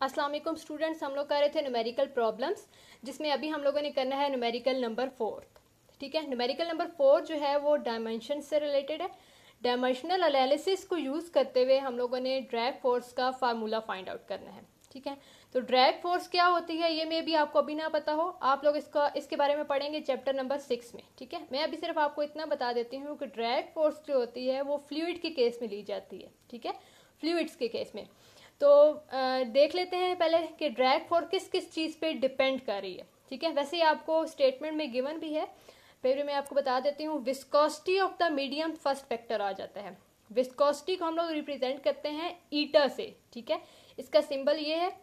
अस्सलाम वालेकुम स्टूडेंट्स, हम लोग कर रहे थे न्यूमेरिकल प्रॉब्लम्स, जिसमें अभी हम लोगों ने करना है न्यूमेरिकल नंबर 4। ठीक है, न्यूमेरिकल नंबर 4 जो है वो डायमेंशन से रिलेटेड है। डायमेंशनल एनालिसिस को यूज़ करते हुए हम लोगों ने ड्रैग फोर्स का फार्मूला फाइंड आउट करना है। ठीक है, तो ड्रैग फोर्स क्या होती है ये में भी आपको अभी ना पता हो, आप लोग इसके बारे में पढ़ेंगे चैप्टर नंबर 6 में। ठीक है, मैं अभी सिर्फ आपको इतना बता देती हूँ कि ड्रैग फोर्स जो होती है वो फ्लूइड के केस में ली जाती है। ठीक है, फ्लूइड्स के केस में। तो देख लेते हैं पहले कि ड्रैग फोर्स किस किस चीज़ पे डिपेंड कर रही है। ठीक है, वैसे ही आपको स्टेटमेंट में गिवन भी है, फिर मैं आपको बता देती हूँ। Viscosity of the medium first factor आ जाता है। विस्कोसिटी को हम लोग रिप्रेजेंट करते हैं ईटा से। ठीक है, इसका सिंबल ये है,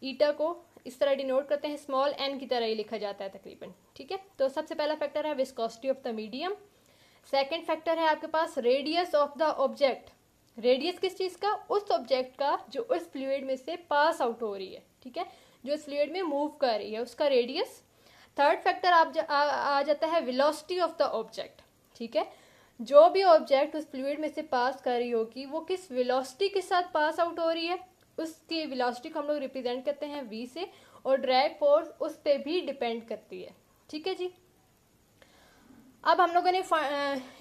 ईटा को इस तरह डिनोट करते हैं, स्मॉल एन की तरह ही लिखा जाता है तकरीबन। ठीक है, तो सबसे पहला फैक्टर है viscosity of the medium. Second factor है आपके पास radius of the object. Radius किस चीज़ का? उस ऑब्जेक्ट का जो उस फ्लूइड में से पास आउट हो रही है। ठीक है, जो इस फ्लूइड में मूव कर रही है उसका रेडियस। थर्ड फैक्टर आ जाता है वेलोसिटी ऑफ द ऑब्जेक्ट। ठीक है, जो भी ऑब्जेक्ट उस फ्लूइड में से पास कर रही होगी वो किस वेलोसिटी के साथ पास आउट हो रही है, उसकी वेलोसिटी को हम लोग रिप्रेजेंट करते हैं वी से, और ड्रैग फोर्स उस पर भी डिपेंड करती है। ठीक है जी, अब हम लोगों ने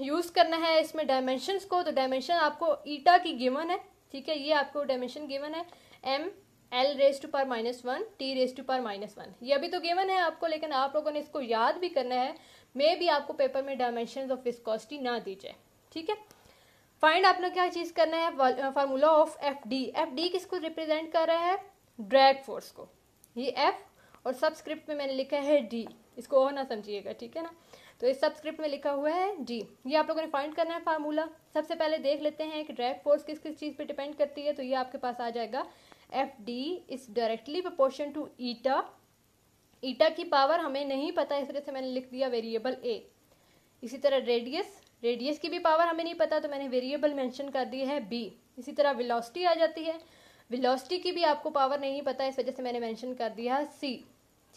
यूज़ करना है इसमें डायमेंशंस को। तो डायमेंशन आपको ईटा की गिवन है। ठीक है, ये आपको डायमेंशन गिवन है, M L raise to power -1 T raise to power -1। ये अभी तो गिवन है आपको, लेकिन आप लोगों ने इसको याद भी करना है। मे भी आपको पेपर में डायमेंशन ऑफ विस्कोसिटी ना दी जाए। ठीक है, फाइंड आपने क्या चीज़ करना है, formula of F D. F D किसको रिप्रेजेंट कर रहा है? ड्रैग फोर्स को। ये एफ और सबस्क्रिप्ट में मैंने लिखा है डी, इसको और ना समझिएगा। ठीक है ना, तो इस सबस्क्रिप्ट में लिखा हुआ है डी। ये आप लोगों ने फाइंड करना है फार्मूला। सबसे पहले देख लेते हैं कि ड्रैग फोर्स किस किस चीज़ पे डिपेंड करती है। तो ये आपके पास आ जाएगा F D is directly proportion to eta. Eta की पावर हमें नहीं पता, इस वजह से मैंने लिख दिया वेरिएबल ए। इसी तरह रेडियस, रेडियस की भी पावर हमें नहीं पता, तो मैंने वेरिएबल मेंशन कर दी है बी। इसी तरह वेलोसिटी आ जाती है, वेलोसिटी की भी आपको पावर नहीं पता, इस वजह से मैंने मेंशन कर दिया है सी।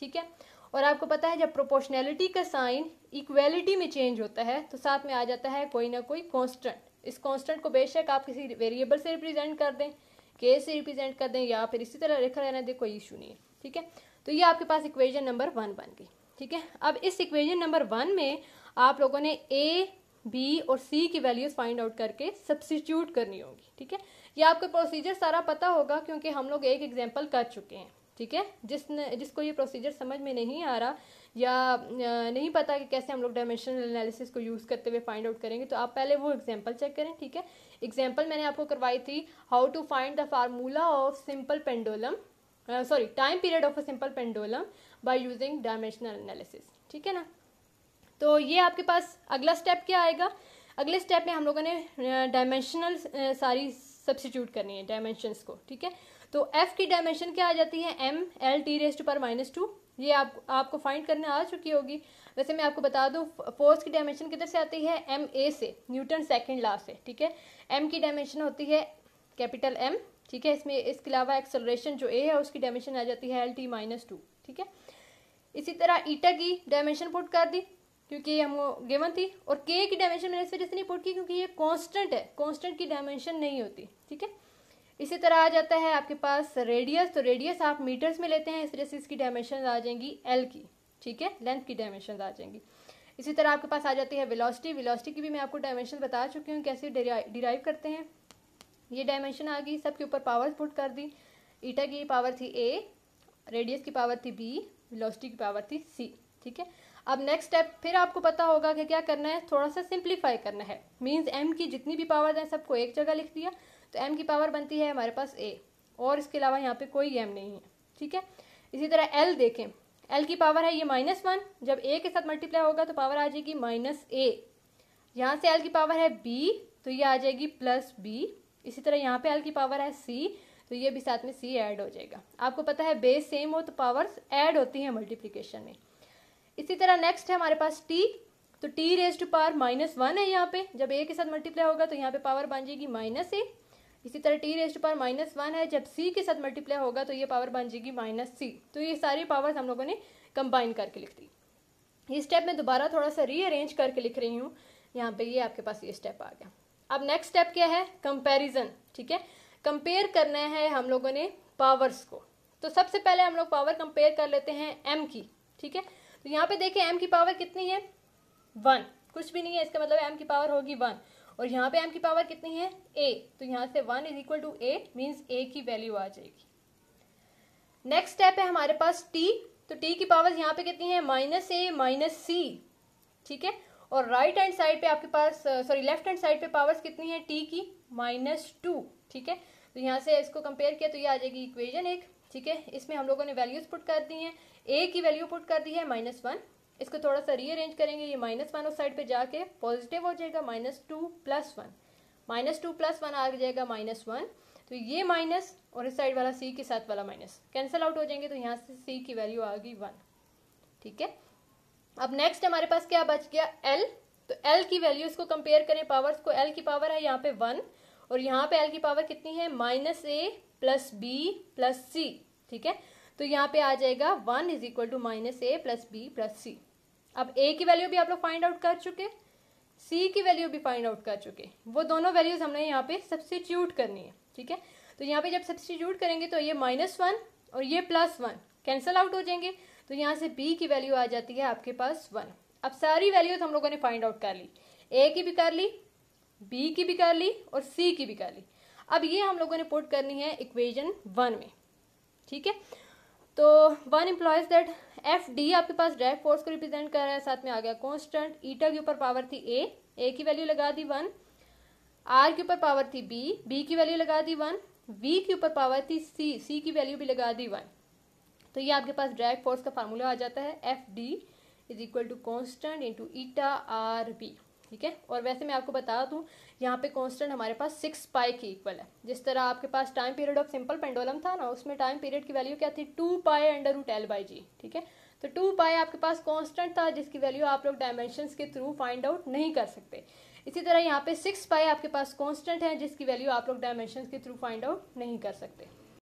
ठीक है, और आपको पता है जब प्रोपोर्शनैलिटी का साइन इक्वेलिटी में चेंज होता है तो साथ में आ जाता है कोई ना कोई कांस्टेंट। इस कांस्टेंट को बेशक आप किसी वेरिएबल से रिप्रेजेंट कर दें, के से रिप्रेजेंट कर दें, या फिर इसी तरह लिखा रहने दें, कोई इशू नहीं है। ठीक है, तो ये आपके पास इक्वेशन नंबर 1 बन गई। ठीक है, अब इस इक्वेशन नंबर 1 में आप लोगों ने ए, बी और सी की वैल्यूज फाइंड आउट करके सब्स्टिट्यूट करनी होगी। ठीक है, ये आपको प्रोसीजर सारा पता होगा क्योंकि हम लोग एक एग्जाम्पल कर चुके हैं। ठीक है, जिसको ये प्रोसीजर समझ में नहीं आ रहा या नहीं पता कि कैसे हम लोग डायमेंशनल एनालिसिस को यूज़ करते हुए फाइंड आउट करेंगे, तो आप पहले वो एग्जांपल चेक करें। ठीक है, एग्जांपल मैंने आपको करवाई थी, how to find the formula of simple pendulum, time period of a simple pendulum by using dimensional analysis. ठीक है ना, तो ये आपके पास अगला स्टेप क्या आएगा? अगले स्टेप में हम लोगों ने डायमेंशनल सारी सब्स्टिट्यूट करनी है डायमेंशंस को। ठीक है, तो एफ की डायमेंशन क्या आ जाती है? M L T raise to power -2। ये आपको फाइंड करने आ चुकी होगी। वैसे मैं आपको बता दूं, फोर्स की डायमेंशन किधर से आती है? एम ए से, न्यूटन सेकंड लॉ से। ठीक है, एम की डायमेंशन होती है कैपिटल एम। ठीक है, इसमें इसके अलावा एक्सेलरेशन जो ए है उसकी डायमेंशन आ जाती है एल टी -2। ठीक है, इसी तरह ईटा की डायमेंशन पुट कर दी क्योंकि ये हमको गिवन थी, और के की डायमेंशन मैंने इस वजह से नहीं पुट की क्योंकि ये कांस्टेंट है, कांस्टेंट की डायमेंशन नहीं होती। ठीक है, इसी तरह आ जाता है आपके पास रेडियस। तो रेडियस आप मीटर्स में लेते हैं, इस वजह से इसकी डायमेंशन आ जाएंगी एल की। ठीक है, लेंथ की डायमेंशन आ जाएंगी। इसी तरह आपके पास आ जाती है वेलोसिटी। वेलोसिटी की भी मैं आपको डायमेंशन बता चुकी हूँ कैसे डिराइव करते हैं। ये डायमेंशन आ गई, सबके ऊपर पावर पुट कर दी। ईटा की पावर थी ए, रेडियस की पावर थी बी, वेलोसिटी की पावर थी सी। ठीक है, अब नेक्स्ट स्टेप फिर आपको पता होगा कि क्या करना है, थोड़ा सा सिंप्लीफाई करना है। मींस एम की जितनी भी पावर है सबको एक जगह लिख दिया, तो एम की पावर बनती है हमारे पास ए, और इसके अलावा यहाँ पे कोई एम नहीं है। ठीक है, इसी तरह एल देखें, एल की पावर है ये -1, जब ए के साथ मल्टीप्लाई होगा तो पावर आ जाएगी -a। यहाँ से एल की पावर है बी, तो ये आ जाएगी +b। इसी तरह यहाँ पे एल की पावर है सी, तो ये भी साथ में सी ऐड हो जाएगा। आपको पता है बेस सेम हो तो पावर्स ऐड होती हैं मल्टीप्लीकेशन में। इसी तरह नेक्स्ट है हमारे पास टी। तो टी रेज टू पावर -1 है यहाँ पे, जब ए के साथ मल्टीप्लाई होगा तो यहाँ पे पावर बन जाएगी -a। इसी तरह टी रेज टू पावर -1 है, जब सी के साथ मल्टीप्लाई होगा तो ये पावर बन जाएगी -c। तो ये सारी पावर्स हम लोगों ने कंबाइन करके लिख दी। ये स्टेप मैं दोबारा थोड़ा सा रीअरेंज करके लिख रही हूँ यहाँ पे, ये आपके पास ये स्टेप आ गया। अब नेक्स्ट स्टेप क्या है? कंपेरिजन। ठीक है, कंपेयर करना है हम लोगों ने पावर्स को। तो सबसे पहले हम लोग पावर कंपेयर कर लेते हैं m की, ठीक है। तो यहाँ पे देखें m की पावर कितनी है 1, कुछ भी नहीं है, इसका मतलब m की पावर होगी 1, और यहाँ पे m की पावर कितनी है a, तो यहाँ से 1 is equal to a means a की वैल्यू आ जाएगी। नेक्स्ट स्टेप है हमारे पास t, तो t की पावर यहाँ पे कितनी है -a माइनस c, ठीक है। और राइट हैंड साइड पे आपके पास लेफ्ट हैंड साइड पे पावर्स कितनी है t की -2, ठीक है। तो यहाँ से इसको कंपेयर किया तो ये आ जाएगी इक्वेशन 1, ठीक है। इसमें हम लोगों ने वैल्यूज पुट कर दी हैं, a की वैल्यू पुट कर दी है -1, इसको थोड़ा सा रीअरेंज करेंगे, ये -1 उस साइड पे जाके पॉजिटिव हो जाएगा, -2 + 1, -2 + 1 आ जाएगा -1, तो ये माइनस और इस साइड वाला c के साथ वाला माइनस कैंसिल आउट हो जाएंगे, तो यहाँ से c की वैल्यू आ गई 1, ठीक है। अब नेक्स्ट हमारे पास क्या बच गया l, तो l की वैल्यू इसको कंपेयर करें पावर्स को, l की पावर है यहाँ पे 1 और यहाँ पे l की पावर कितनी है -a + b + c, ठीक है। तो यहाँ पे आ जाएगा 1 is equal to -a + b + c। अब a की वैल्यू भी आप लोग फाइंड आउट कर चुके, c की वैल्यू भी फाइंड आउट कर चुके, वो दोनों वैल्यूज हमने यहाँ पे सब्स्टिट्यूट करनी है, ठीक है। तो यहाँ पे जब सब्स्टिट्यूट करेंगे तो ये -1 और ये +1 कैंसिल आउट हो जाएंगे, तो यहाँ से b की वैल्यू आ जाती है आपके पास 1। अब सारी वैल्यूज हम लोगों ने फाइंड आउट कर ली, a की भी कर ली, b की भी कर ली और c की भी कर ली। अब ये हम लोगों ने पुट करनी है इक्वेशन 1 में, ठीक है। तो 1 इम्प्लॉयज दैट एफ डी आपके पास डायरेक्ट फोर्स को रिप्रेजेंट कर रहा है, साथ में आ गया कांस्टेंट, ईटा के ऊपर पावर थी a की वैल्यू लगा दी 1, r के ऊपर पावर थी b की वैल्यू लगा दी 1, v के ऊपर पावर थी c की वैल्यू भी लगा दी 1। तो ये आपके पास डायरेक्ट फोर्स का फार्मूला आ जाता है F D is equal to constant into eta R B, ठीक है। और वैसे मैं आपको बता दूं यहाँ पे कांस्टेंट हमारे पास 6 पाई के इक्वल है। जिस तरह आपके पास time period of simple pendulum था ना, उसमें टाइम पीरियड की वैल्यू क्या थी 2 पाई √L/g, ठीक है। तो 2 पाई आपके पास कांस्टेंट था जिसकी वैल्यू आप लोग डायमेंशंस के थ्रू फाइंड आउट नहीं कर सकते। इसी तरह यहाँ पे 6 पाई आपके पास कांस्टेंट है जिसकी वैल्यू आप लोग डायमेंशंस के थ्रू फाइंड आउट नहीं कर सकते।